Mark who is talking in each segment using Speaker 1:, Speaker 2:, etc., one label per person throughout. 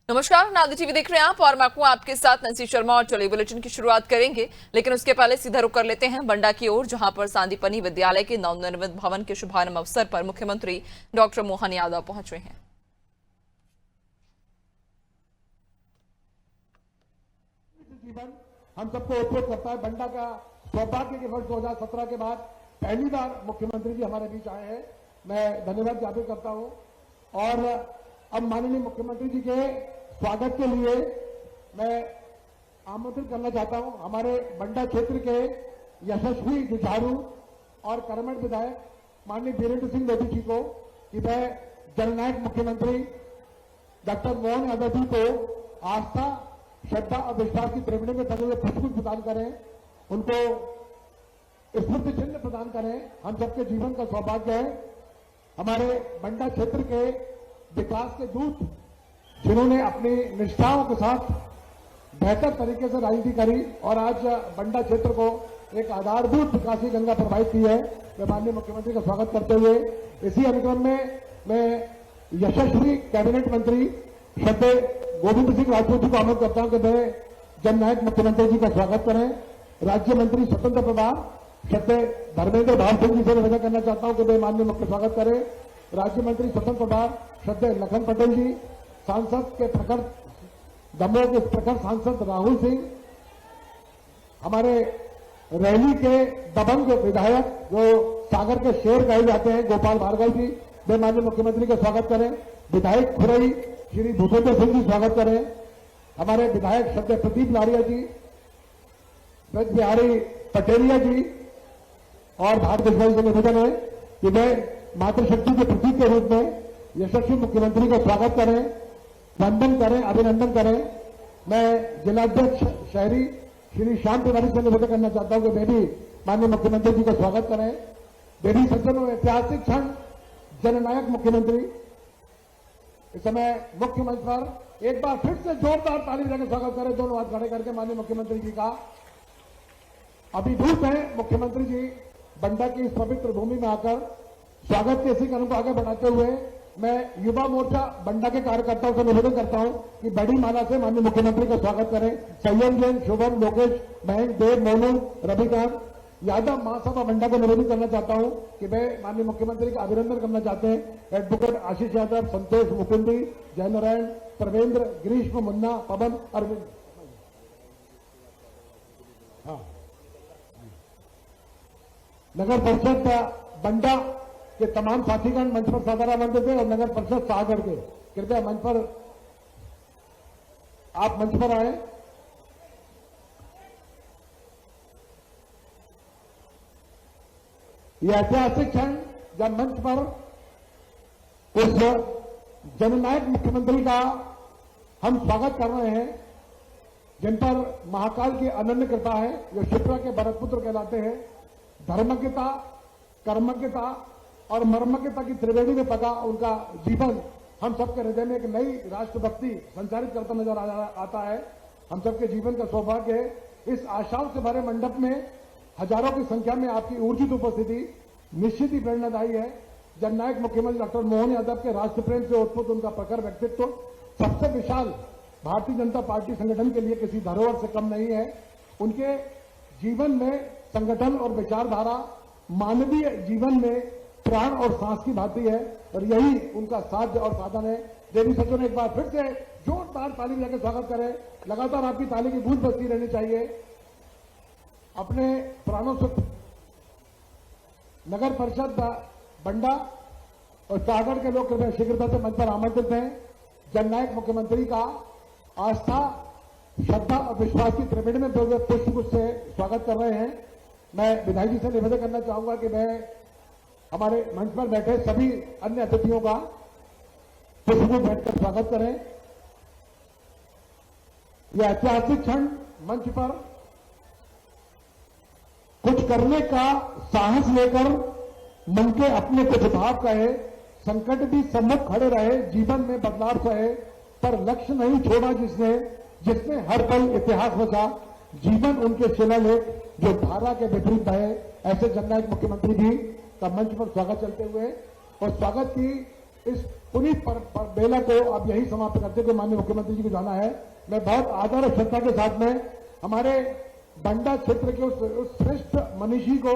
Speaker 1: नमस्कार, नादी टीवी देख रहे हैं आप और मैं हूं आपके साथ नंसी शर्मा। और चलिए बुलेटिन की शुरुआत करेंगे, लेकिन उसके पहले सीधा रुख कर लेते हैं बंडा की ओर, जहां पर सांदीपनी विद्यालय के नवनिर्मित भवन के शुभारंभ अवसर पर मुख्यमंत्री डॉक्टर मोहन यादव पहुंचे हैं।
Speaker 2: जीवन हम सबको उपयोग करता है। बंडा का सौभाग्य के वर्ष 2017 के बाद पहली बार मुख्यमंत्री जी हमारे बीच आए हैं। मैं धन्यवाद ज्ञापित करता हूं और अब माननीय मुख्यमंत्री जी के स्वागत के लिए मैं आमंत्रित करना चाहता हूं हमारे बंडा क्षेत्र के यशस्वी जुझारू और कर्मठ विधायक माननीय वीरेंद्र सिंह मोदी जी को कि वह जननायक मुख्यमंत्री डॉक्टर मोहन यादव जी को आस्था, श्रद्धा और विश्वास की त्रिवेणी में सजे हुए पुष्प प्रदान करें, उनको स्मृति चिन्ह प्रदान करें। हम सबके जीवन का सौभाग्य है हमारे बंडा क्षेत्र के विकास के दूत जिन्होंने अपनी निष्ठाओं के साथ बेहतर तरीके से राजनीति करी और आज बंडा क्षेत्र को एक आधारभूत विकास की गंगा प्रवाहित की है। मैं माननीय मुख्यमंत्री का स्वागत करते हुए इसी अनुक्रम में मैं यशस्वी कैबिनेट मंत्री श्रद्धेय गोविंद सिंह राजपूत जी को आमंत्रित करता हूं कि वे जननायक मुख्यमंत्री जी का स्वागत करें। राज्य मंत्री स्वतंत्र प्रभार श्रद्धेय धर्मेंद्र भाव सिंह जी से निवेदन करना चाहता हूं कि वे माननीय मुख्य स्वागत करें। राज्य मंत्री स्वतंत्र प्रभार श्रद्धेय लखन पटेल जी, सांसद के प्रखर दमोह के प्रखर सांसद राहुल सिंह, हमारे रैली के दबंग विधायक जो सागर के शेर कहे जाते हैं गोपाल भार्गव जी, वे माननीय मुख्यमंत्री का स्वागत करें। विधायक खुरई श्री भूपेंद्र सिंह जी स्वागत करें। हमारे विधायक श्रद्धेय प्रदीप लारिया जी, ब्रज बिहारी पटेलिया जी और भारत विश्वास से निवेदन है कि वे मातृशक्ति के प्रतीक के रूप में यशस्वी मुख्यमंत्री का स्वागत करें, वंदन करें, अभिनंदन करें। मैं जिलाध्यक्ष शहरी श्री श्याम तिवारी से निवेदन करना चाहता हूं कि वे भी माननीय मुख्यमंत्री जी का स्वागत करें। देवी सज्जनों, ऐतिहासिक क्षण जननायक मुख्यमंत्री इस समय मुख्य मंच पर एक बार फिर से जोरदार ताली बजाकर स्वागत करें। दोनों हाथ खड़े करके माननीय मुख्यमंत्री जी का अभिभूत है। मुख्यमंत्री जी बंडा की इस पवित्र भूमि में आकर स्वागत के इसी क्रम को आगे बढ़ाते हुए मैं युवा मोर्चा बंडा के कार्यकर्ताओं से निवेदन करता हूं कि बड़ी माला से माननीय मुख्यमंत्री का स्वागत करें। संयम जैन, शुभम, लोकेश, मयंक, देव, मोनू, रविकांत यादव महासभा बंडा को निवेदन करना चाहता हूं कि वे माननीय मुख्यमंत्री का अभिनंदन करना चाहते हैं। एडवोकेट आशीष यादव, संतोष मुकुंदी, जयनारायण, प्रवेंद्र, ग्रीष्म, मुन्ना, पवन, अरविंद। हाँ, नगर परिषद बंडा के तमाम साथीगण मंच पर सादर आमंत्रित थे और नगर परिषद सागर के कृपया मंच पर आप मंच पर आए। यह ऐतिहासिक क्षण जब मंच पर उस जननायक मुख्यमंत्री का हम स्वागत कर रहे हैं जिन पर महाकाल की अनन्य कृपा है, जो शिप्रा के भरतपुत्र कहलाते हैं। धर्मज्ञता, कर्मज्ञता और मर्मज्ञता की त्रिवेणी में पका उनका जीवन हम सबके हृदय में एक नई राष्ट्रभक्ति संचारित करता नजर आता है। हम सबके जीवन का सौभाग्य है इस आशाओं से भरे मंडप में हजारों की संख्या में आपकी ऊर्जित उपस्थिति निश्चित ही प्रेरणादायी है। जननायक मुख्यमंत्री डॉक्टर मोहन यादव के राष्ट्र प्रेम से उत्पन्न उनका प्रखर व्यक्तित्व सबसे विशाल भारतीय जनता पार्टी संगठन के लिए किसी धरोहर से कम नहीं है। उनके जीवन में संगठन और विचारधारा मानवीय जीवन में प्राण और सांस की भांति है और यही उनका साध्य और साधन है। देवी सज्जनों, एक बार फिर से जोरदार ताली बजाकर स्वागत करें। लगातार आपकी ताली की गूंज बजती रहनी चाहिए। अपने प्राणों से नगर परिषद बंडा और सागर के लोग कृपया शीघ्रता से मंच पर आमंत्रित हैं। जननायक मुख्यमंत्री का आस्था, श्रद्धा और विश्वास की त्रिवेणी में पुष्प से स्वागत कर रहे हैं। मैं विधायक जी से निवेदन करना चाहूंगा कि मैं हमारे मंच पर बैठे सभी अन्य अतिथियों का पुष्प बैठकर स्वागत करें। यह ऐतिहासिक क्षण मंच पर कुछ करने का साहस लेकर मन के अपने कुछ भाव कहे, संकट भी सम्मुख खड़े रहे, जीवन में बदलाव सहे, पर लक्ष्य नहीं छोड़ा जिसने हर पल इतिहास बचा। जीवन उनके शिलालेख जो धारा के विपरीत है। ऐसे जननायक मुख्यमंत्री जी का मंच पर स्वागत चलते हुए और स्वागत की इस पुनीत बेला को अब यही समाप्त करते हुए माननीय मुख्यमंत्री जी को जाना है। मैं बहुत आदर और श्रद्धा के साथ में हमारे बंडा क्षेत्र के उस श्रेष्ठ मनीषी को,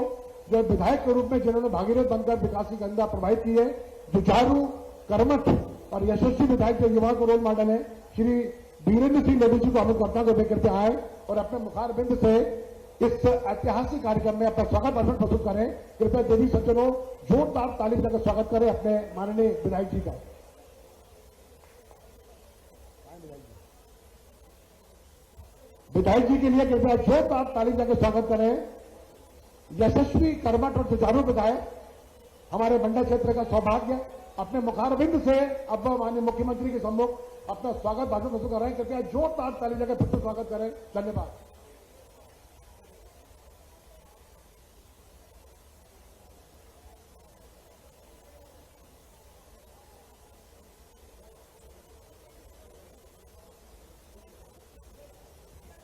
Speaker 2: जो विधायक के रूप में जिन्होंने भागीरथ बनकर विकास की गंगा प्रवाहित की है, जुझारू, कर्मठ और यशस्वी विधायक जो युवा को रोल मॉडल है, श्री वीरेंद्र सिंह लेवी जी को अमित वर्ता को लेकर के आए और अपने मुखारबिंद से इस ऐतिहासिक कार्यक्रम में अपना स्वागत भाषण प्रस्तुत करें। कृपया देवी सज्जनों जोरदार ताली देकर स्वागत करें अपने माननीय विधायक जी का। विधायक जी के लिए कृपया जोरदार ताली देकर स्वागत करें। यशस्वी, कर्मठ और जुझारू विधायक, हमारे बंडा क्षेत्र का सौभाग्य, अपने मुखारबिंद से अब माननीय मुख्यमंत्री के सम्मुख अपना स्वागत भाषण प्रस्तुत कर रहे हैं। कृपया जोरदार ताली देकर फिर से स्वागत करें। धन्यवाद।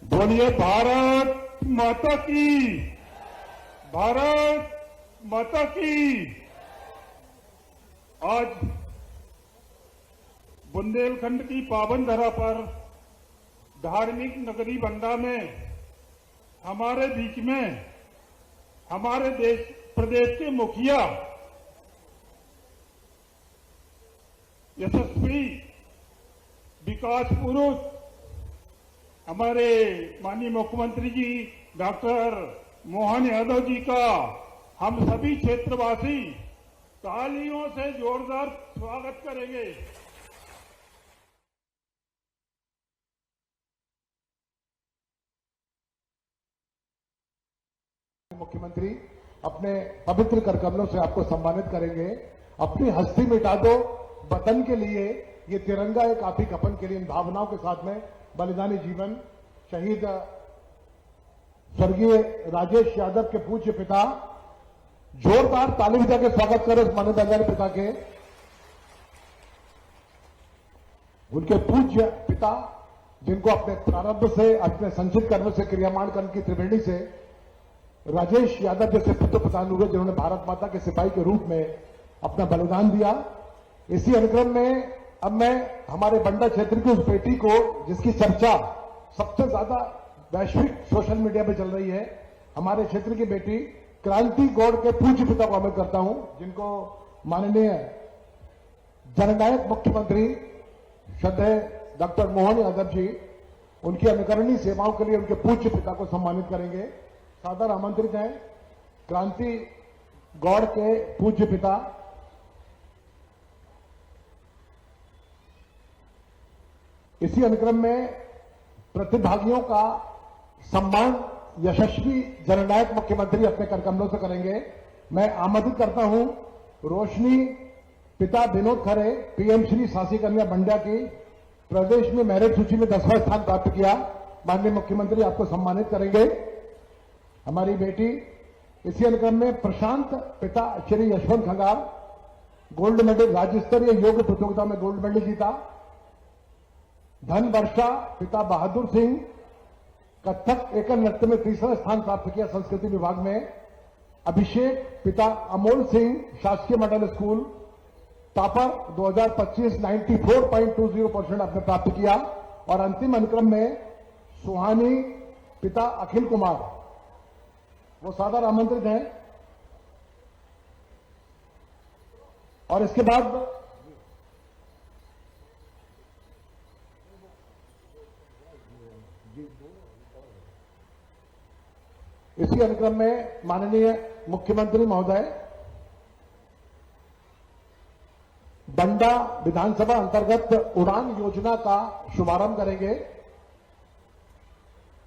Speaker 3: बोलिए भारत माता की, भारत माता की। आज बुंदेलखंड की पावन धरा पर धार्मिक नगरी बंडा में हमारे बीच में हमारे प्रदेश के मुखिया, यशस्वी विकास पुरुष, हमारे माननीय मुख्यमंत्री जी डॉक्टर मोहन यादव जी का हम सभी क्षेत्रवासी तालियों से जोरदार स्वागत करेंगे।
Speaker 2: मुख्यमंत्री अपने पवित्र कर कमलों से आपको सम्मानित करेंगे। अपनी हस्ती मिटा दो वतन के लिए, ये तिरंगा एक आप ही कफन के लिए। इन भावनाओं के साथ में बलिदानी जीवन शहीद स्वर्गीय राजेश यादव के पूज्य पिता, जोरदार ताली बजा के स्वागत करें उस माननीय पिता के। उनके पूज्य पिता जिनको अपने प्रारंभ से, अपने संचित कर्म से, क्रियामान कर्म की त्रिवेणी से राजेश यादव जैसे पुत्र प्रधान हुए, जिन्होंने भारत माता के सिपाही के रूप में अपना बलिदान दिया। इसी अनुक्रम में अब मैं हमारे बंडा क्षेत्र की उस बेटी को, जिसकी चर्चा सबसे ज्यादा वैश्विक सोशल मीडिया पे चल रही है, हमारे क्षेत्र की बेटी क्रांति गौड़ के पूज्य पिता को अमित करता हूं, जिनको माननीय जननायक मुख्यमंत्री श्रद्धेय डॉक्टर मोहन यादव जी उनकी अनुकरणीय सेवाओं के लिए उनके पूज्य पिता को सम्मानित करेंगे। सादर आमंत्रित हैं क्रांति गौड़ के पूज्य पिता इसी अनुक्रम में प्रतिभागियों का सम्मान यशस्वी जननायक मुख्यमंत्री अपने करकमलों से करेंगे। मैं आमंत्रित करता हूं रोशनी पिता विनोद खरे, पीएम श्री सासी कन्या बंडा की, प्रदेश में मेरिट सूची में 10वां स्थान प्राप्त किया। माननीय मुख्यमंत्री आपको सम्मानित करेंगे। हमारी बेटी इसी अनुक्रम में प्रशांत पिता श्री यशवंत खंगार, गोल्ड मेडल, राज्य स्तरीय योग प्रतियोगिता में गोल्ड मेडल जीता। धन वर्षा पिता बहादुर सिंह, कथक एकल नृत्य में 3रा स्थान प्राप्त किया संस्कृति विभाग में। अभिषेक पिता अमोल सिंह, शासकीय मॉडल स्कूल टॉपर 2025 94.20% आपने प्राप्त किया। और अंतिम अनुक्रम में सुहानी पिता अखिल कुमार, वो सादर आमंत्रित हैं। और इसके बाद इसी अनुक्रम में माननीय मुख्यमंत्री महोदय बंडा विधानसभा अंतर्गत उड़ान योजना का शुभारंभ करेंगे।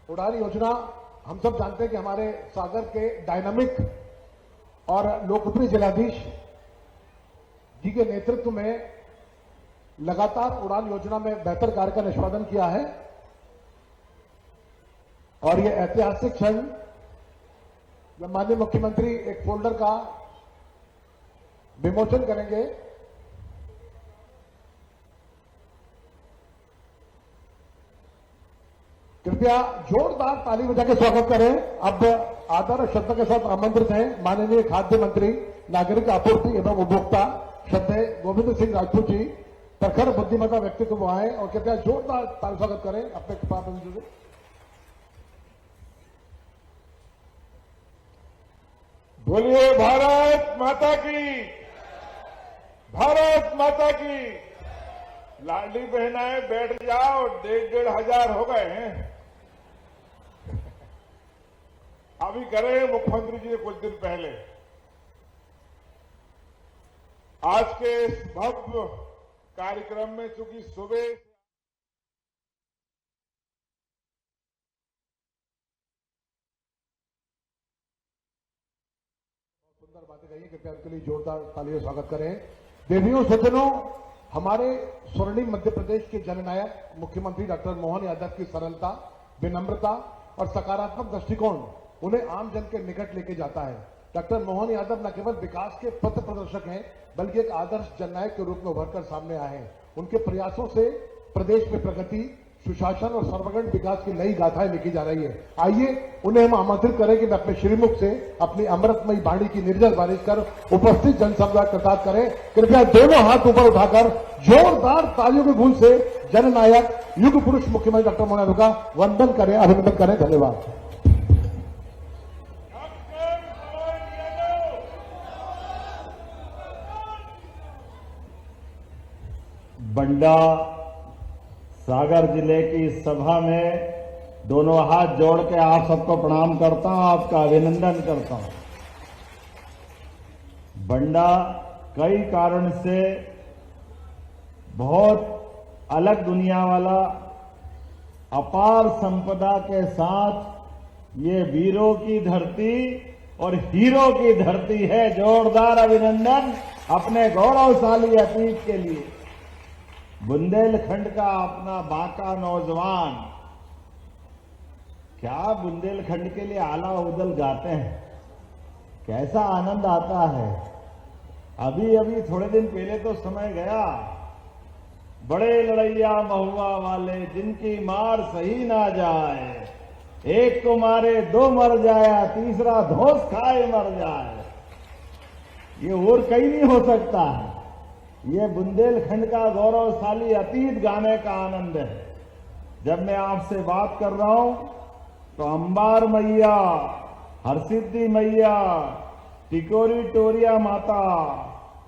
Speaker 2: उड़ान योजना हम सब जानते हैं कि हमारे सागर के डायनामिक और लोकप्रिय जिलाधीश जी के नेतृत्व में लगातार उड़ान योजना में बेहतर कार्य का निष्पादन किया है। और ये ऐतिहासिक क्षण जब माननीय मुख्यमंत्री एक फोल्डर का विमोचन करेंगे, कृपया जोरदार ताली बजा के स्वागत करें। अब आदर और श्रद्धा के साथ आमंत्रित हैं माननीय खाद्य मंत्री, नागरिक आपूर्ति एवं उपभोक्ता श्रद्धेय गोविंद सिंह राजपूत जी प्रखर बुद्धिमत्ता व्यक्तित्व आए और कृपया जोरदार ताली स्वागत करें अपने प्रतिनिधियों से।
Speaker 3: बोलिए भारत माता की, भारत माता की। लाडली बहनाएं बैठ जाओ, 1,500 हो गए हैं। अभी करे मुख्यमंत्री जी ने कुछ दिन पहले। आज के इस भव्य कार्यक्रम में चूंकि सुबह
Speaker 2: सुंदर बातें कही, कृपया उनके लिए जोरदार तालियों से स्वागत करें। देवियों सज्जनों, हमारे स्वर्णिम मध्य प्रदेश के जननायक मुख्यमंत्री डॉक्टर मोहन यादव की सरलता, विनम्रता और सकारात्मक दृष्टिकोण उन्हें आम जन के निकट लेके जाता है। डॉक्टर मोहन यादव न केवल विकास के पथ प्रदर्शक हैं, बल्कि एक आदर्श जननायक के रूप में उभरकर सामने आए हैं। उनके प्रयासों से प्रदेश में प्रगति, सुशासन और सर्वगण विकास की नई गाथाएं लिखी जा रही है। आइए उन्हें हम आमंत्रित करें कि वे अपने श्रीमुख से अपनी अमृतमयी वाणी की निर्जर बारिश कर उपस्थित जनसमुदाय कृतार्थ करें। कृपया दोनों हाथ ऊपर उठाकर जोरदार तालियों की गूंज से जननायक युग पुरुष मुख्यमंत्री डॉक्टर मोहन यादव का वंदन करें, अभिनंदन करें। धन्यवाद।
Speaker 4: बंडा सागर जिले की इस सभा में दोनों हाथ जोड़ के आप सबको प्रणाम करता हूं, आपका अभिनंदन करता हूं। बंडा कई कारण से बहुत अलग दुनिया वाला अपार संपदा के साथ ये वीरों की धरती और हीरो की धरती है। जोरदार अभिनंदन अपने गौरवशाली अतीत के लिए। बुंदेलखंड का अपना बांका नौजवान क्या बुंदेलखंड के लिए आला उदल गाते हैं, कैसा आनंद आता है। अभी अभी थोड़े दिन पहले तो समय गया, बड़े लड़ैया महुआ वाले जिनकी मार सही ना जाए, एक को मारे दो मर जाया, तीसरा धोस खाए मर जाए। ये और कहीं नहीं हो सकता है। ये बुंदेलखंड का गौरवशाली अतीत गाने का आनंद है। जब मैं आपसे बात कर रहा हूं तो अंबार मैया, हरसिद्धि मैया, टिकोरी टोरिया माता,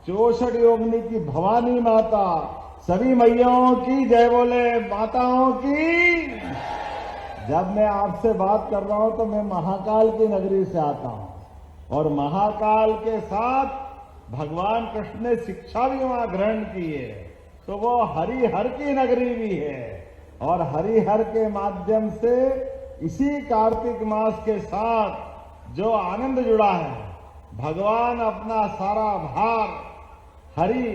Speaker 4: चौसठ योगिनी की भवानी माता, सभी मैयाओं की जय बोले, माताओं की। जब मैं आपसे बात कर रहा हूं तो मैं महाकाल की नगरी से आता हूं और महाकाल के साथ भगवान कृष्ण ने शिक्षा भी वहां ग्रहण की है, तो वो हरिहर की नगरी भी है। और हरिहर के माध्यम से इसी कार्तिक मास के साथ जो आनंद जुड़ा है, भगवान अपना सारा भार हरि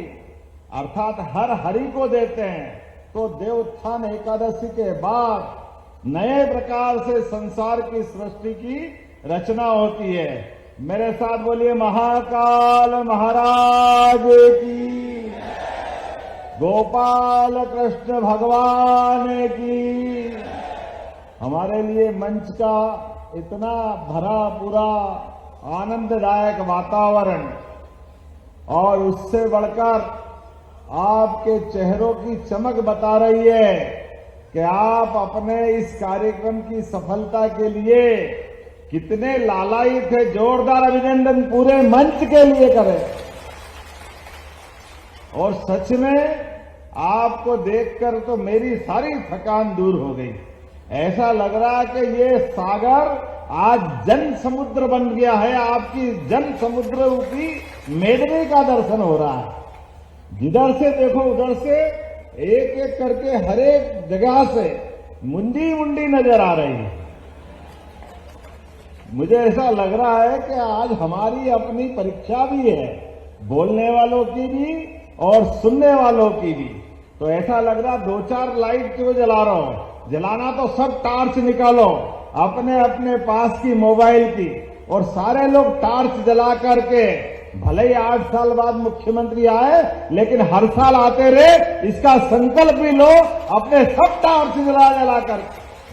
Speaker 4: अर्थात हर हरि को देते हैं। तो देवोत्थान एकादशी के बाद नए प्रकार से संसार की सृष्टि की रचना होती है। मेरे साथ बोलिए महाकाल महाराज की, गोपाल कृष्ण भगवान की। हमारे लिए मंच का इतना भरा पूरा आनंददायक वातावरण और उससे बढ़कर आपके चेहरों की चमक बता रही है कि आप अपने इस कार्यक्रम की सफलता के लिए कितने लालायित थे। जोरदार अभिनंदन पूरे मंच के लिए करें। और सच में आपको देखकर तो मेरी सारी थकान दूर हो गई। ऐसा लग रहा है कि ये सागर आज जन समुद्र बन गया है। आपकी जन समुद्र रूपी मेडवे का दर्शन हो रहा है। जिधर से देखो उधर से एक एक करके हर एक जगह से मुंडी मुंडी नजर आ रही है। मुझे ऐसा लग रहा है कि आज हमारी अपनी परीक्षा भी है, बोलने वालों की भी और सुनने वालों की भी। तो ऐसा लग रहा 2-4 लाइट क्यों जला रहा हो, जलाना तो सब टार्च निकालो अपने अपने पास की मोबाइल की, और सारे लोग टार्च जला करके, भले ही 8 साल बाद मुख्यमंत्री आए लेकिन हर साल आते रहे, इसका संकल्प भी लो। अपने सब टार्च जला कर,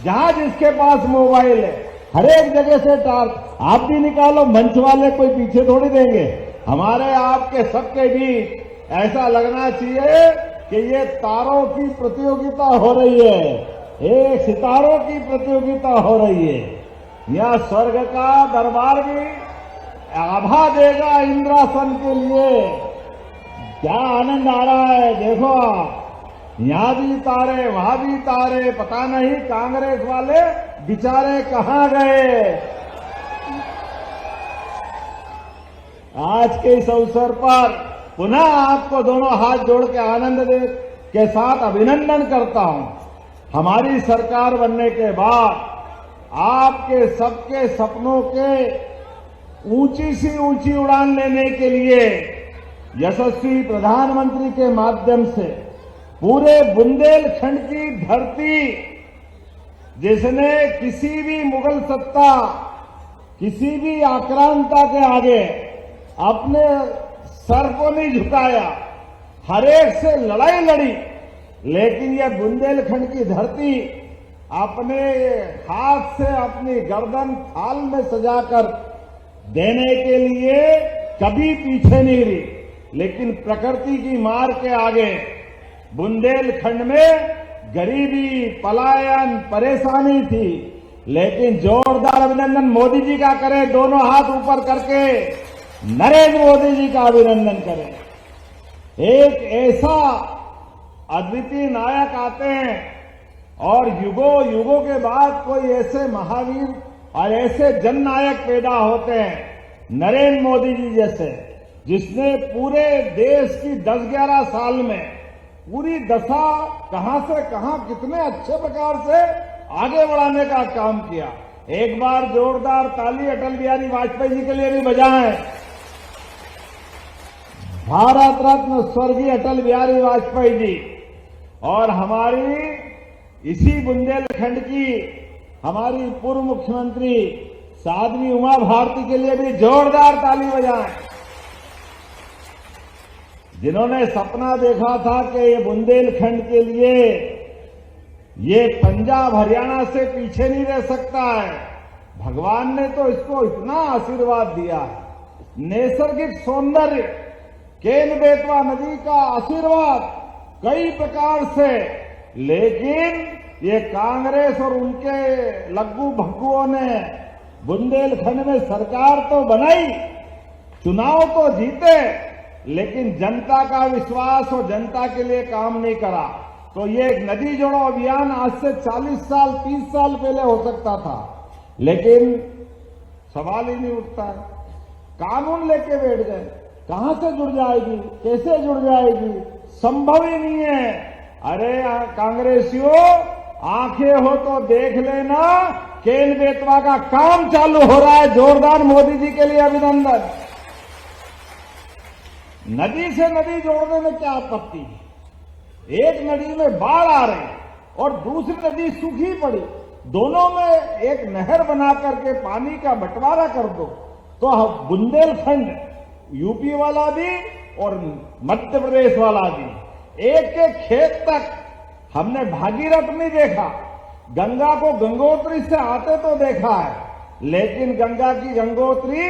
Speaker 4: जहां जिसके पास मोबाइल है हर एक जगह से टार्च आप भी निकालो। मंच वाले कोई पीछे थोड़ी देंगे। हमारे आपके सबके बीच ऐसा लगना चाहिए कि ये तारों की प्रतियोगिता हो रही है, एक सितारों की प्रतियोगिता हो रही है। यह स्वर्ग का दरबार भी आभा देगा इंद्रासन के लिए। क्या आनंद आ रहा है, देखो यहां भी तारे वहां भी तारे, पता नहीं कांग्रेस वाले बेचारे कहां गए। आज के इस अवसर पर पुनः आपको दोनों हाथ जोड़ के आनंद के साथ अभिनंदन करता हूं। हमारी सरकार बनने के बाद आपके सबके सपनों के ऊंची सी ऊंची उड़ान लेने के लिए यशस्वी प्रधानमंत्री के माध्यम से पूरे बुंदेलखंड की धरती, जिसने किसी भी मुगल सत्ता, किसी भी आक्रांता के आगे अपने सर को नहीं झुकाया, हर एक से लड़ाई लड़ी, लेकिन यह बुंदेलखंड की धरती अपने हाथ से अपनी गर्दन थाल में सजाकर देने के लिए कभी पीछे नहीं रही। लेकिन प्रकृति की मार के आगे बुंदेलखंड में गरीबी, पलायन, परेशानी थी, लेकिन जोरदार अभिनंदन मोदी जी का करें, दोनों हाथ ऊपर करके नरेंद्र मोदी जी का अभिनंदन करें। एक ऐसा अद्वितीय नायक आते हैं और युगों युगों के बाद कोई ऐसे महावीर और ऐसे जननायक पैदा होते हैं नरेंद्र मोदी जी जैसे, जिसने पूरे देश की 10-11 साल में पूरी दशा कहां से कहां कितने अच्छे प्रकार से आगे बढ़ाने का काम किया। एक बार जोरदार ताली अटल बिहारी वाजपेयी जी के लिए भी बजाएं। भारत रत्न स्वर्गीय अटल बिहारी वाजपेयी जी और हमारी इसी बुंदेलखंड की हमारी पूर्व मुख्यमंत्री साध्वी उमा भारती के लिए भी जोरदार ताली बजाएं, जिन्होंने सपना देखा था कि ये बुंदेलखंड के लिए ये पंजाब हरियाणा से पीछे नहीं रह सकता है। भगवान ने तो इसको इतना आशीर्वाद दिया है, नैसर्गिक सौंदर्य, केन बेतवा नदी का आशीर्वाद कई प्रकार से, लेकिन ये कांग्रेस और उनके लग्गू भग्गुओं ने बुंदेलखंड में सरकार तो बनाई, चुनाव तो जीते, लेकिन जनता का विश्वास और जनता के लिए काम नहीं करा। तो ये एक नदी जोड़ो अभियान आज से 40 साल 30 साल पहले हो सकता था, लेकिन सवाल ही नहीं उठता है। कानून लेके बैठ गए, कहां से जुड़ जाएगी, कैसे जुड़ जाएगी, संभव ही नहीं है। अरे कांग्रेसियों, आंखें हो तो देख लेना, केन बेतवा का काम चालू हो रहा है। जोरदार मोदी जी के लिए अभिनंदन। नदी से नदी जोड़ने में क्या आपत्ति है? एक नदी में बाढ़ आ रही और दूसरी नदी सूखी पड़ी, दोनों में एक नहर बना करके पानी का बंटवारा कर दो, तो बुंदेलखंड यूपी वाला भी और मध्य प्रदेश वाला भी, एक एक खेत तक हमने भागीरथ नहीं देखा, गंगा को गंगोत्री से आते तो देखा है, लेकिन गंगा की गंगोत्री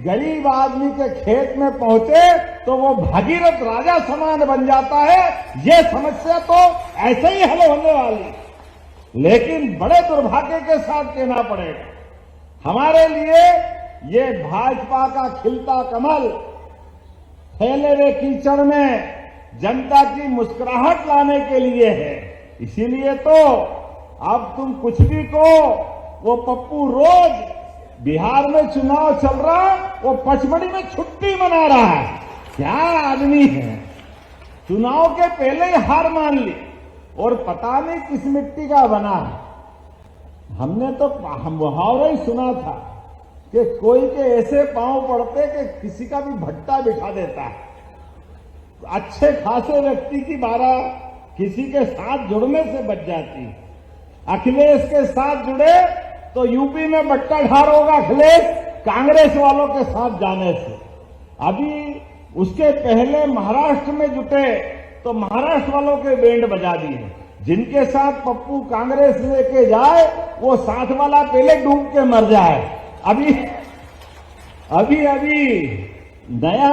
Speaker 4: गरीब आदमी के खेत में पहुंचे तो वो भागीरथ राजा समान बन जाता है। ये समस्या तो ऐसे ही हल होने वाली, लेकिन बड़े दुर्भाग्य के साथ कहना पड़ेगा, हमारे लिए ये भाजपा का खिलता कमल फैले हुए कीचड़ में जनता की मुस्कुराहट लाने के लिए है। इसीलिए तो अब तुम कुछ भी कहो, वो पप्पू रोज बिहार में चुनाव चल रहा, वो पचमढ़ी में छुट्टी मना रहा है। क्या आदमी है, चुनाव के पहले ही हार मान ली और पता नहीं किस मिट्टी का बना है। हमने तो मुहावरा ही सुना था कि कोई के ऐसे पांव पड़ते कि किसी का भी भट्टा बिठा देता है। अच्छे खासे व्यक्ति की बारह किसी के साथ जुड़ने से बच जाती है। अखिलेश के साथ जुड़े तो यूपी में बट्टा ढार होगा अखिलेश कांग्रेस वालों के साथ जाने से। अभी उसके पहले महाराष्ट्र में जुटे तो महाराष्ट्र वालों के बैंड बजा दिए। जिनके साथ पप्पू कांग्रेस लेके जाए वो साथ वाला पहले डूब के मर जाए। अभी नया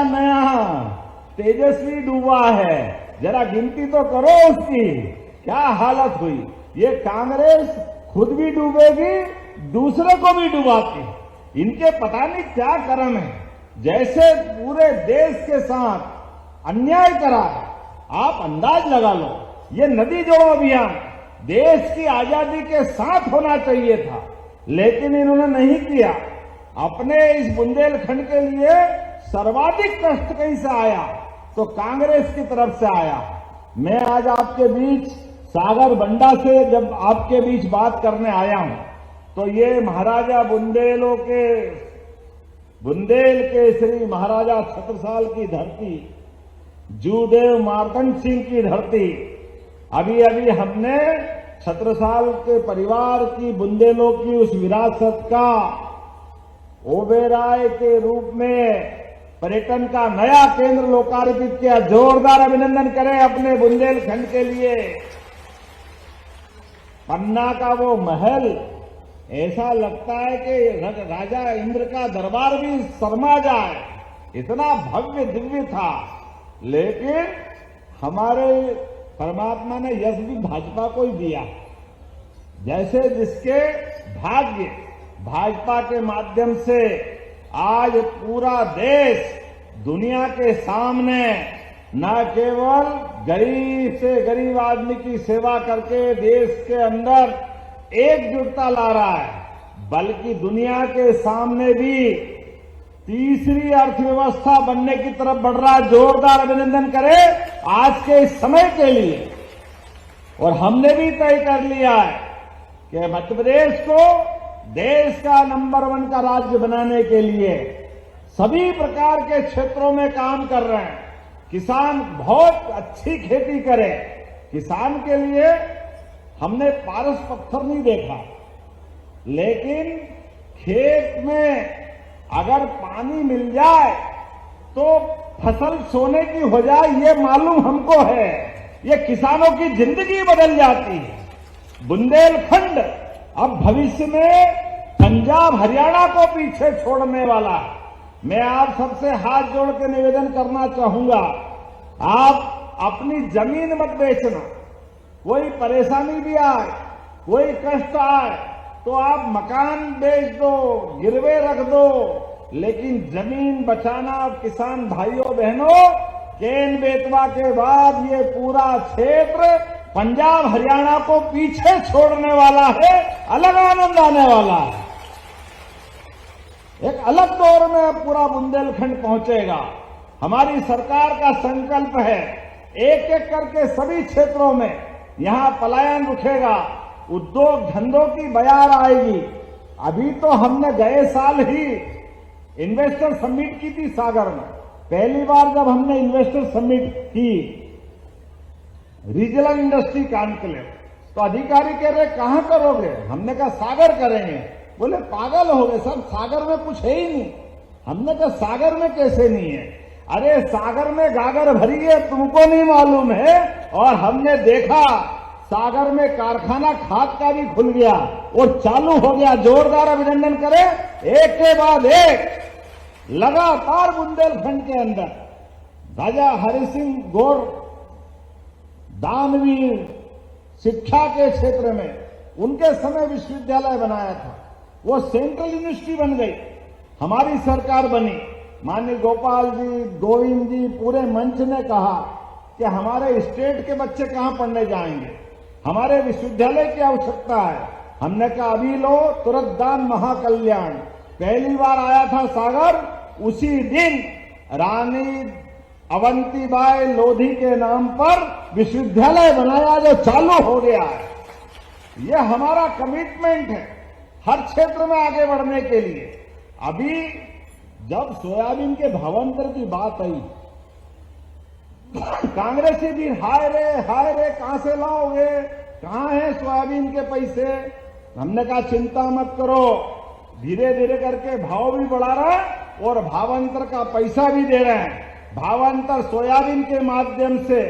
Speaker 4: तेजस्वी डूबा है, जरा गिनती तो करो उसकी, क्या हालत हुई। ये कांग्रेस खुद भी डूबेगी, दूसरे को भी डुबाती। इनके पता नहीं क्या कर्म है, जैसे पूरे देश के साथ अन्याय करा है। आप अंदाज लगा लो, ये नदी जोड़ो अभियान देश की आजादी के साथ होना चाहिए था, लेकिन इन्होंने नहीं किया। अपने इस बुंदेलखंड के लिए सर्वाधिक कष्ट कहीं से आया तो कांग्रेस की तरफ से आया। मैं आज आपके बीच सागर बंडा से जब आपके बीच बात करने आया हूं, तो ये महाराजा बुंदेल के श्री महाराजा छत्रसाल की धरती, जूदेव मार्तंड सिंह की धरती, अभी अभी हमने छत्रसाल के परिवार की, बुंदेलों की उस विरासत का ओबेराय के रूप में पर्यटन का नया केंद्र लोकार्पित किया। जोरदार अभिनंदन करें अपने बुंदेलखंड के लिए। पन्ना का वो महल, ऐसा लगता है कि राजा इंद्र का दरबार भी शर्मा जाए, इतना भव्य दिव्य था। लेकिन हमारे परमात्मा ने यश भी भाजपा को ही दिया। जैसे जिसके भाग्य, भाजपा के माध्यम से आज पूरा देश दुनिया के सामने न केवल गरीब से गरीब आदमी की सेवा करके देश के अंदर एकजुटता ला रहा है, बल्कि दुनिया के सामने भी तीसरी अर्थव्यवस्था बनने की तरफ बढ़ रहा है। जोरदार अभिनंदन करें आज के इस समय के लिए। और हमने भी तय कर लिया है कि मध्य प्रदेश को देश का नंबर 1 का राज्य बनाने के लिए सभी प्रकार के क्षेत्रों में काम कर रहे हैं। किसान बहुत अच्छी खेती करे, किसान के लिए हमने पारस पत्थर नहीं देखा, लेकिन खेत में अगर पानी मिल जाए तो फसल सोने की हो जाए, ये मालूम हमको है। ये किसानों की जिंदगी बदल जाती है। बुंदेलखंड अब भविष्य में पंजाब हरियाणा को पीछे छोड़ने वाला है। मैं आप सबसे हाथ जोड़ के निवेदन करना चाहूंगा, आप अपनी जमीन मत बेचना। कोई परेशानी भी आए, कोई कष्ट आए तो आप मकान बेच दो, गिरवे रख दो, लेकिन जमीन बचाना किसान भाइयों बहनों, केन बेतवा के बाद ये पूरा क्षेत्र पंजाब हरियाणा को पीछे छोड़ने वाला है। अलग आनंद आने वाला है, एक अलग दौर में पूरा बुंदेलखंड पहुंचेगा। हमारी सरकार का संकल्प है एक एक करके सभी क्षेत्रों में यहां पलायन रुकेगा, उद्योग धंधों की बयार आएगी। अभी तो हमने गए साल ही इन्वेस्टर समिट की थी सागर में। पहली बार जब हमने इन्वेस्टर समिट की, रीजनल इंडस्ट्री कॉन्क्लेव, तो अधिकारी कह रहे कहां करोगे? हमने कहा सागर करेंगे। बोले पागल हो गए सर, सागर में कुछ है ही नहीं। हमने कहा सागर में कैसे नहीं है? अरे सागर में गागर भरी है, तुमको नहीं मालूम है। और हमने देखा सागर में कारखाना खाद का भी खुल गया और चालू हो गया। जोरदार अभिनंदन करें, एक के बाद एक लगातार बुंदेलखंड के अंदर राजा हरि सिंह गौर दानवीर शिक्षा के क्षेत्र में उनके समय विश्वविद्यालय बनाया था, वो सेंट्रल यूनिवर्सिटी बन गई। हमारी सरकार बनी, माननीय गोपाल जी, गोविंद जी, पूरे मंच ने कहा कि हमारे स्टेट के बच्चे कहां पढ़ने जाएंगे, हमारे विश्वविद्यालय की आवश्यकता है। हमने कहा अभी लो, तुरंत दान महाकल्याण। पहली बार आया था सागर, उसी दिन रानी अवंतीबाई लोधी के नाम पर विश्वविद्यालय बनाया जो चालू हो गया है। यह हमारा कमिटमेंट है हर क्षेत्र में आगे बढ़ने के लिए। अभी जब सोयाबीन के भावांतर की बात आई, कांग्रेसी भी हाय रे कहां से लाओगे, कहां है सोयाबीन के पैसे? हमने कहा चिंता मत करो, धीरे धीरे करके भाव भी बढ़ा रहा है और भावांतर का पैसा भी दे रहे हैं। भावांतर सोयाबीन के माध्यम से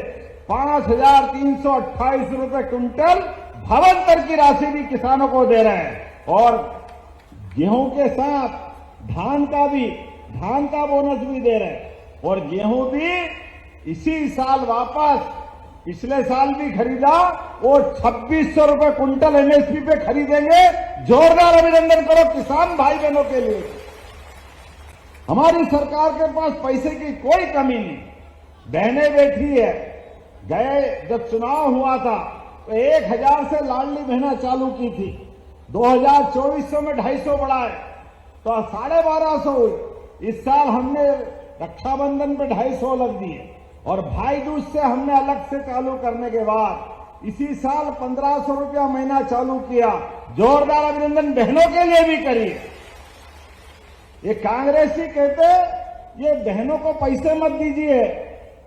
Speaker 4: 5,328 रुपए क्विंटल भावांतर की राशि भी किसानों को दे रहे हैं। और गेहूं के साथ धान का बोनस भी दे रहे हैं। और गेहूं भी इसी साल वापस पिछले साल भी खरीदा और 2600 रुपए क्विंटल एमएसपी पे खरीदेंगे। जोरदार अभिनंदन करो किसान भाई बहनों के लिए। हमारी सरकार के पास पैसे की कोई कमी नहीं, बहनें बैठी है। गए जब चुनाव हुआ था तो 1000 से लाडली बहना चालू की थी, 2024 में 250 बढ़ाए तो 1250 हुई। इस साल हमने रक्षाबंधन पे 250 लग दिए और भाई दूज से हमने अलग से चालू करने के बाद इसी साल 1500 रुपया महीना चालू किया। जोरदार अभिनंदन बहनों के लिए भी करिए। ये कांग्रेसी कहते ये बहनों को पैसे मत दीजिए,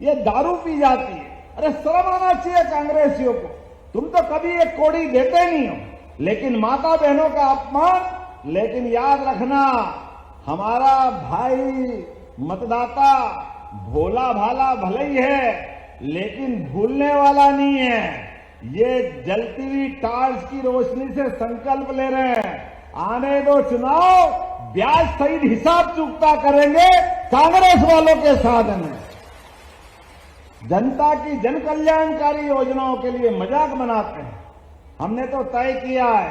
Speaker 4: ये दारू पी जाती है। अरे शर्म आना चाहिए कांग्रेसियों को, तुम तो कभी एक कौड़ी देते नहीं हो, लेकिन माता बहनों का अपमान। लेकिन याद रखना, हमारा भाई मतदाता भोला भाला भले ही है, लेकिन भूलने वाला नहीं है। ये जलती हुई टार्च की रोशनी से संकल्प ले रहे हैं, आने दो चुनाव, ब्याज सहित हिसाब चुकता करेंगे कांग्रेस वालों के साथ में। जनता की जन कल्याणकारी योजनाओं के लिए मजाक बनाते हैं। हमने तो तय किया है,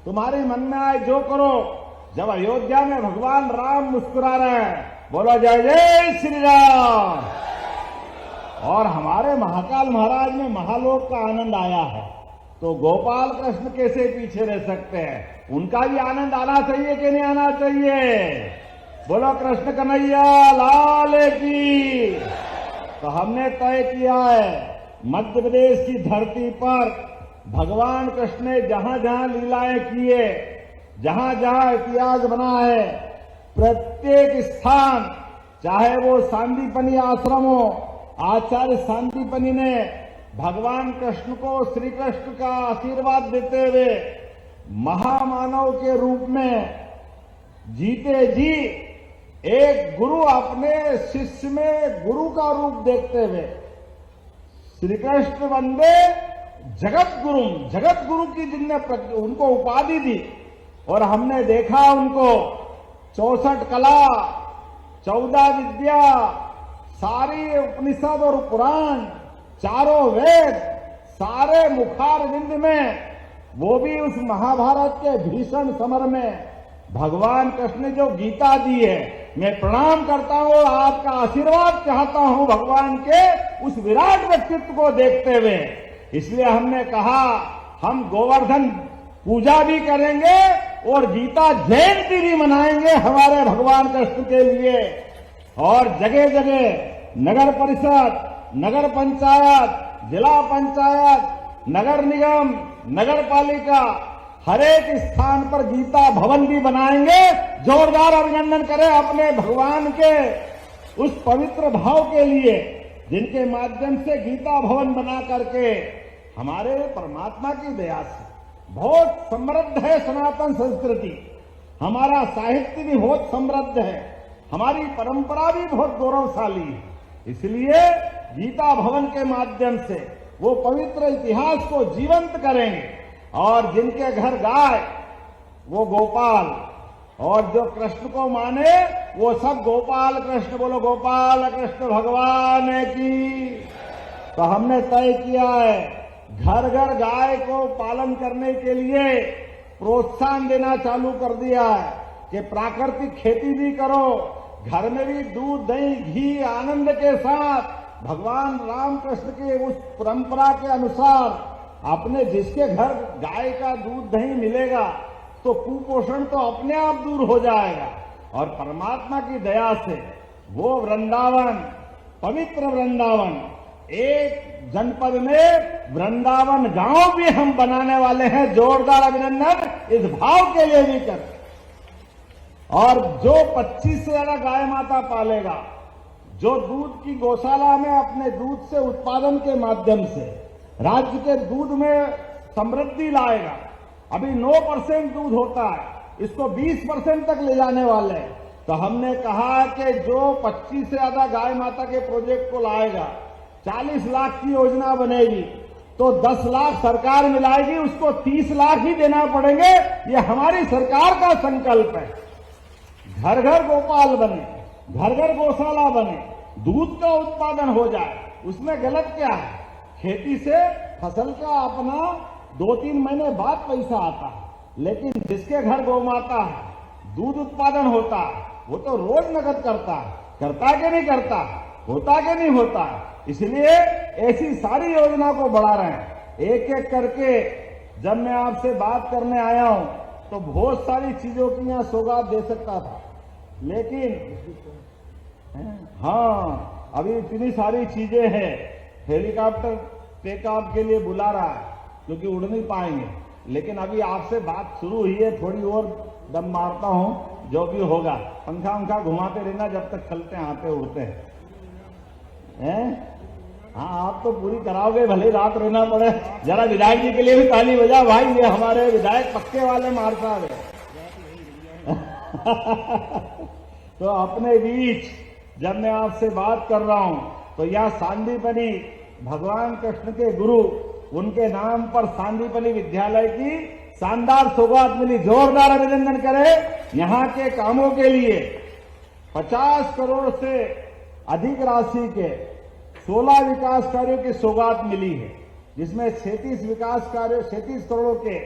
Speaker 4: तुम्हारी मन में आए जो करो। जब अयोध्या में भगवान राम मुस्कुरा रहे हैं, बोलो जय जय श्री राम। और हमारे महाकाल महाराज में महालोक का आनंद आया है, तो गोपाल कृष्ण कैसे पीछे रह सकते हैं? उनका भी आनंद आना चाहिए कि नहीं आना चाहिए? बोलो कृष्ण कन्हैया लाल की। तो हमने तय किया है, मध्य प्रदेश की धरती पर भगवान कृष्ण ने जहां जहां लीलाएं की है, जहां जहां इतिहास बना है, प्रत्येक स्थान, चाहे वो सांदीपनी आश्रम हो, आचार्य सांदीपनी ने भगवान कृष्ण को श्री कृष्ण का आशीर्वाद देते हुए महामानव के रूप में जीते जी एक गुरु अपने शिष्य में गुरु का रूप देखते हुए श्री कृष्ण वंदे जगत गुरु, जगत गुरु की जिनने उनको उपाधि दी। और हमने देखा उनको 64 कला, 14 विद्या, सारी उपनिषद और पुराण, चारों वेद, सारे मुखारविंद में, वो भी उस महाभारत के भीषण समर में भगवान कृष्ण ने जो गीता दी है। मैं प्रणाम करता हूं और आपका आशीर्वाद चाहता हूं भगवान के उस विराट व्यक्तित्व को देखते हुए। इसलिए हमने कहा हम गोवर्धन पूजा भी करेंगे और गीता जयंती भी मनाएंगे हमारे भगवान कृष्ण के लिए। और जगह जगह नगर परिषद, नगर पंचायत, जिला पंचायत, नगर निगम, नगर पालिका, हर एक स्थान पर गीता भवन भी बनाएंगे। जोरदार अभिनंदन करें अपने भगवान के उस पवित्र भाव के लिए, जिनके माध्यम से गीता भवन बना करके हमारे परमात्मा की दया से बहुत समृद्ध है सनातन संस्कृति। हमारा साहित्य भी बहुत समृद्ध है, हमारी परंपरा भी बहुत गौरवशाली है। इसलिए गीता भवन के माध्यम से वो पवित्र इतिहास को जीवंत करेंगे। और जिनके घर गाय वो गोपाल, और जो कृष्ण को माने वो सब गोपाल कृष्ण। बोलो गोपाल कृष्ण भगवान की। तो हमने तय किया है घर घर गाय को पालन करने के लिए प्रोत्साहन देना चालू कर दिया है कि प्राकृतिक खेती भी करो, घर में भी दूध दही घी आनंद के साथ भगवान रामकृष्ण के उस परंपरा के अनुसार अपने जिसके घर गाय का दूध दही मिलेगा तो कुपोषण तो अपने आप दूर हो जाएगा। और परमात्मा की दया से वो वृंदावन, पवित्र वृंदावन, एक जनपद में वृंदावन गांव भी हम बनाने वाले हैं। जोरदार अभिनंदन इस भाव के लिए भी कर। और जो 25 से ज्यादा गाय माता पालेगा, जो दूध की गौशाला में अपने दूध से उत्पादन के माध्यम से राज्य के दूध में समृद्धि लाएगा। अभी 9% दूध होता है, इसको 20% तक ले जाने वाले हैं। तो हमने कहा कि जो 25 से ज्यादा गाय माता के प्रोजेक्ट को लाएगा, 40 लाख की योजना बनेगी, तो 10 लाख सरकार मिलाएगी, उसको 30 लाख ही देना पड़ेंगे। ये हमारी सरकार का संकल्प है। घर घर गोपाल बने, घर घर गौशाला बने, दूध का उत्पादन हो जाए, उसमें गलत क्या है? खेती से फसल का अपना 2-3 महीने बाद पैसा आता है, लेकिन जिसके घर गौ माता है, दूध उत्पादन होता है, वो तो रोज नकद करता है। करता कि नहीं करता? होता कि नहीं होता? इसलिए ऐसी सारी योजना को बढ़ा रहे हैं। एक एक करके जब मैं आपसे बात करने आया हूं तो बहुत सारी चीजों की यहां सौगात दे सकता था, लेकिन हाँ, अभी इतनी सारी चीजें हैं। हेलीकॉप्टर टेक ऑफ के लिए बुला रहा है क्योंकि उड़ नहीं पाएंगे, लेकिन अभी आपसे बात शुरू हुई है, थोड़ी और दम मारता हूं, जो भी होगा। पंखा उंखा घुमाते रहना जब तक चलते हैं, आते उड़ते हैं। हाँ, आप तो पूरी कराओगे, भले रात रहना पड़े। जरा विधायक जी के लिए भी ताली बजा भाई, ये हमारे विधायक पक्के वाले मार साहब है। तो अपने बीच जब मैं आपसे बात कर रहा हूं तो यह सांदीपनी भगवान कृष्ण के गुरु, उनके नाम पर सांदीपनी विद्यालय की शानदार सौगात मिली। जोरदार अभिनंदन करें। यहाँ के कामों के लिए 50 करोड़ से अधिक राशि के 16 विकास कार्यों की सौगात मिली है, जिसमें 36 करोड़ के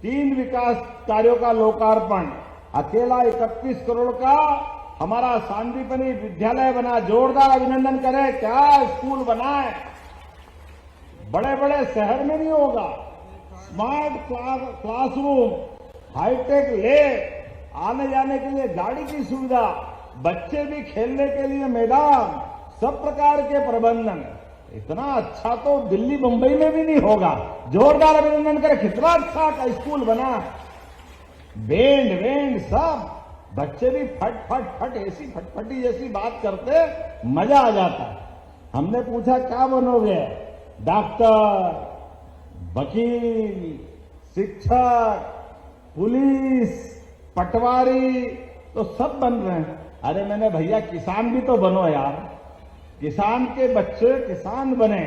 Speaker 4: 3 विकास कार्यों का लोकार्पण, अकेला 31 करोड़ का हमारा सांदीपनी विद्यालय बना। जोरदार अभिनंदन करें। क्या स्कूल बना है, बड़े बड़े शहर में नहीं होगा। स्मार्ट क्लासरूम, हाईटेक लैब, आने जाने के लिए गाड़ी की सुविधा, बच्चे भी खेलने के लिए मैदान, सब प्रकार के प्रबंधन। इतना अच्छा तो दिल्ली मुंबई में भी नहीं होगा। जोरदार अभिनंदन करें। कितना अच्छा स्कूल बना है। बैंड सब, बच्चे भी फट ऐसी फटफटी जैसी बात करते, मजा आ जाता है। हमने पूछा क्या बनोगे? डॉक्टर, वकील, शिक्षक, पुलिस, पटवारी, तो सब बन रहे हैं। अरे मैंने भैया किसान भी तो बनो यार, किसान के बच्चे किसान बने।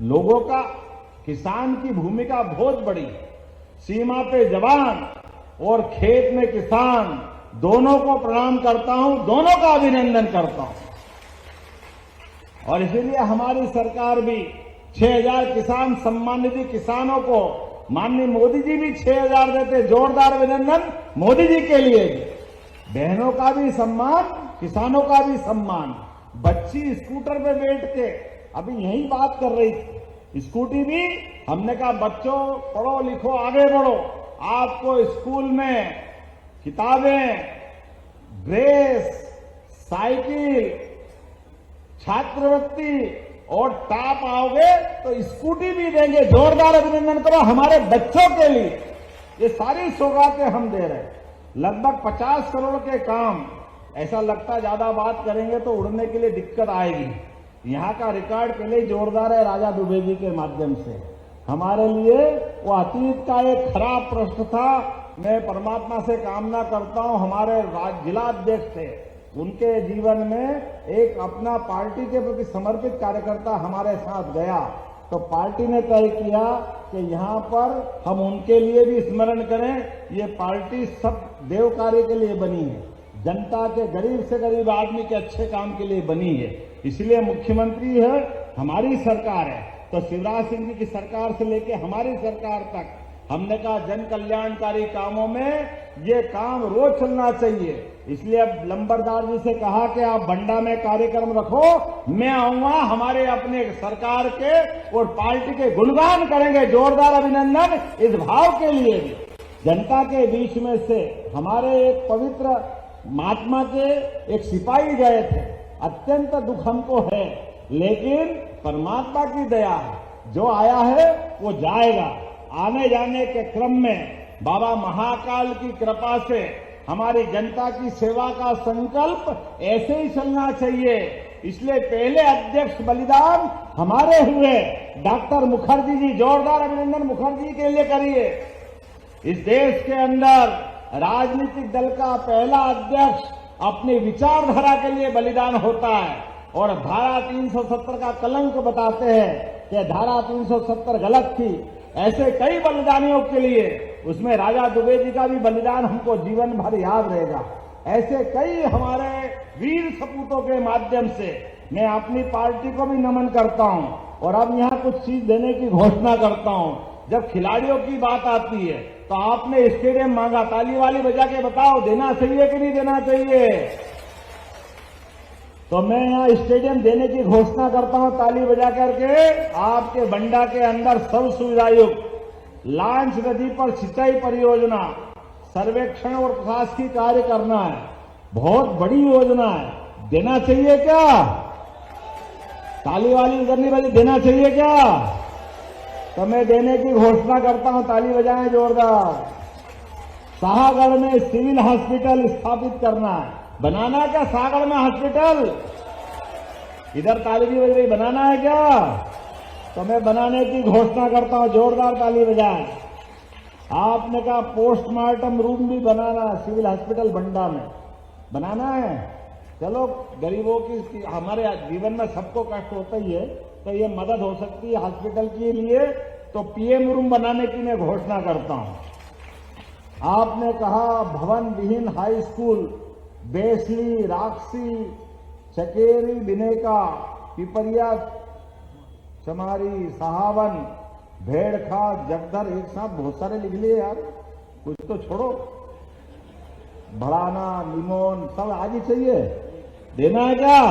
Speaker 4: लोगों का किसान की भूमिका बहुत बड़ी। सीमा पे जवान और खेत में किसान, दोनों को प्रणाम करता हूं, दोनों का अभिनंदन करता हूं। और इसीलिए हमारी सरकार भी 6,000 किसान सम्मान निधि किसानों को, माननीय मोदी जी भी 6,000 देते। जोरदार अभिनंदन मोदी जी के लिए भी। बहनों का भी सम्मान, किसानों का भी सम्मान। बच्ची स्कूटर पे बैठ के अभी यही बात कर रही थी, स्कूटी भी हमने कहा बच्चों पढ़ो लिखो आगे बढ़ो, आपको स्कूल में किताबें, ड्रेस, साइकिल, छात्रवृत्ति और टॉप आओगे तो स्कूटी भी देंगे। जोरदार अभिनंदन करो हमारे बच्चों के लिए। ये सारी सौगातें हम दे रहे हैं। लगभग 50 करोड़ के काम। ऐसा लगता ज्यादा बात करेंगे तो उड़ने के लिए दिक्कत आएगी। यहाँ का रिकॉर्ड पहले ही जोरदार है राजा दुबे जी के माध्यम से। हमारे लिए वो अतीत का एक खराब प्रश्न था। मैं परमात्मा से कामना करता हूं हमारे जिला अध्यक्ष थे, उनके जीवन में एक अपना पार्टी के प्रति समर्पित कार्यकर्ता हमारे साथ गया, तो पार्टी ने तय किया कि यहाँ पर हम उनके लिए भी स्मरण करें। ये पार्टी सब देव कार्य के लिए बनी है, जनता के गरीब से गरीब आदमी के अच्छे काम के लिए बनी है। इसलिए मुख्यमंत्री है, हमारी सरकार है, तो शिवराज सिंह जी की सरकार से लेके हमारी सरकार तक हमने कहा जन कल्याणकारी कामों में ये काम रोज चलना चाहिए। इसलिए अब लंबरदार जी से कहा कि आप बंडा में कार्यक्रम रखो, मैं आऊंगा, हमारे अपने सरकार के और पार्टी के गुणगान करेंगे। जोरदार अभिनंदन इस भाव के लिए भी। जनता के बीच में से हमारे एक पवित्र महात्मा के एक सिपाही गए थे। अत्यंत दुख हमको है, लेकिन परमात्मा की दया है, जो आया है वो जाएगा। आने जाने के क्रम में बाबा महाकाल की कृपा से हमारी जनता की सेवा का संकल्प ऐसे ही चलना चाहिए। इसलिए पहले अध्यक्ष बलिदान हमारे हुए डॉक्टर मुखर्जी जी। जोरदार अभिनंदन मुखर्जी के लिए करिए। इस देश के अंदर राजनीतिक दल का पहला अध्यक्ष अपनी विचारधारा के लिए बलिदान होता है, और धारा 370 का कलंक बताते हैं कि धारा 370 गलत थी। ऐसे कई बलिदानियों के लिए, उसमें राजा दुबे जी का भी बलिदान हमको जीवन भर याद रहेगा। ऐसे कई हमारे वीर सपूतों के माध्यम से मैं अपनी पार्टी को भी नमन करता हूं और अब यहां कुछ चीज देने की घोषणा करता हूं। जब खिलाड़ियों की बात आती है तो आपने स्टेडियम मांगा, ताली वाली बजा के बताओ देना चाहिए कि नहीं देना चाहिए? तो मैं यहां स्टेडियम देने की घोषणा करता हूं ताली बजा करके। आपके बंडा के अंदर सब सुविधायुक्त लांच नदी पर सिंचाई परियोजना, सर्वेक्षण और प्रशासकीय कार्य करना है, बहुत बड़ी योजना है। देना चाहिए क्या? ताली वाली करनी वाली देना चाहिए क्या? तो मैं देने की घोषणा करता हूं, ताली बजाएं जोरदार। शाहगढ़ में सिविल हॉस्पिटल स्थापित करना है, बनाना क्या शाहगढ़ में हॉस्पिटल? इधर ताली भी बज रही, बनाना है क्या? तो मैं बनाने की घोषणा करता हूं, जोरदार ताली बजाएं। आपने कहा पोस्टमार्टम रूम भी बनाना है सिविल हॉस्पिटल बंडा में, बनाना है। चलो गरीबों की, हमारे जीवन में सबको कष्ट होता ही है, तो ये मदद हो सकती है हॉस्पिटल के लिए, तो पीएम रूम बनाने की मैं घोषणा करता हूं। आपने कहा भवन विहीन हाई स्कूल बेसली, राक्षी, चकेरी, बिनेका, पिपरिया, चमारी, सहावन, भेड़खा, जगधर, एक साथ बहुत सारे लिख लिए यार, कुछ तो छोड़ो। भड़ाना, निमोन सब आज ही चाहिए, देना है क्या?